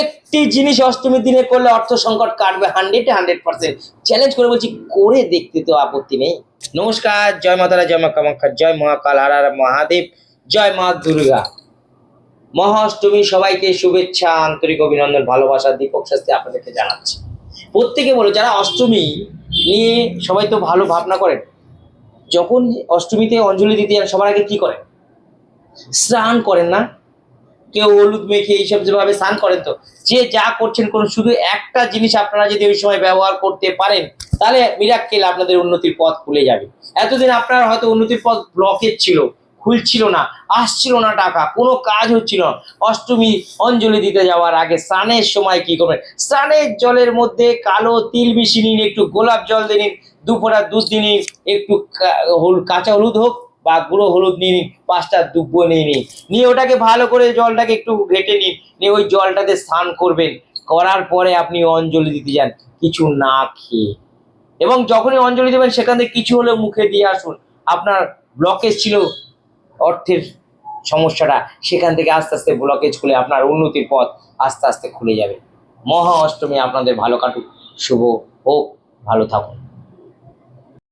একটি জিনিস অষ্টমীর দিনে করলে অর্থ সংকট কাটবে 100% চ্যালেঞ্জ করে বলছি, করে দেখতে তো আপত্তি নেই। নমস্কার, জয় মাতারা, জয় মা কামাখ্যা, জয় মহাকাল, আর আর মহাদেব, জয় মা দুর্গা। মহা অষ্টমী সবাইকে শুভেচ্ছা, আন্তরিক অভিনন্দন, ভালোবাসা, দীপক শাস্তি আপনাদেরকে জানাচ্ছি। প্রত্যেকে বলো, যারা অষ্টমী নিয়ে সবাই তো ভালো ভাবনা করেন, যখন অষ্টমীতে অঞ্জলি দিতে যান সবার আগে কি করেন? স্নান করেন না? কেউ হলুদ মেখে এইসব যেভাবে স্নান করেন, তো যে যা করছেন করুন, শুধু একটা জিনিস আপনারা যদি ওই সময় ব্যবহার করতে পারেন, তাহলে মিরাক্কেল আপনাদের উন্নতির পথ খুলে যাবে। এতদিন আপনার হয়তো উন্নতির পথ ব্লকেজ ছিল, খুলছিল না, আসছিল না টাকা, কোনো কাজ হচ্ছিল না। অষ্টমী অঞ্জলি দিতে যাওয়ার আগে স্নানের সময় কি করবেন? স্নানের জলের মধ্যে কালো তিল মিশিয়ে নিন, একটু গোলাপ জল দিয়ে নিন, 2 ফোঁটা দুধ দিয়ে নিন, একটু কাঁচা হলুদ হোক বা গুঁড়ো হলুদ নিয়ে নিন, 5টা দুব্বো নিয়ে নিন, নিয়ে ওটাকে ভালো করে জলটাকে একটু ঘেটে নিন, নিয়ে ওই জলটাতে স্নান করবেন। করার পরে আপনি অঞ্জলি দিতে যান কিছু না খেয়ে, এবং যখনই অঞ্জলি দেবেন সেখান থেকে কিছু হলেও মুখে দিয়ে আসুন। আপনার ব্লকেজ ছিল অর্থের সমস্যাটা, সেখান থেকে আস্তে আস্তে ব্লকেজ খুলে আপনার উন্নতির পথ আস্তে আস্তে খুলে যাবে। মহা অষ্টমী আপনাদের ভালো কাটুক, শুভ হোক, ভালো থাকুন।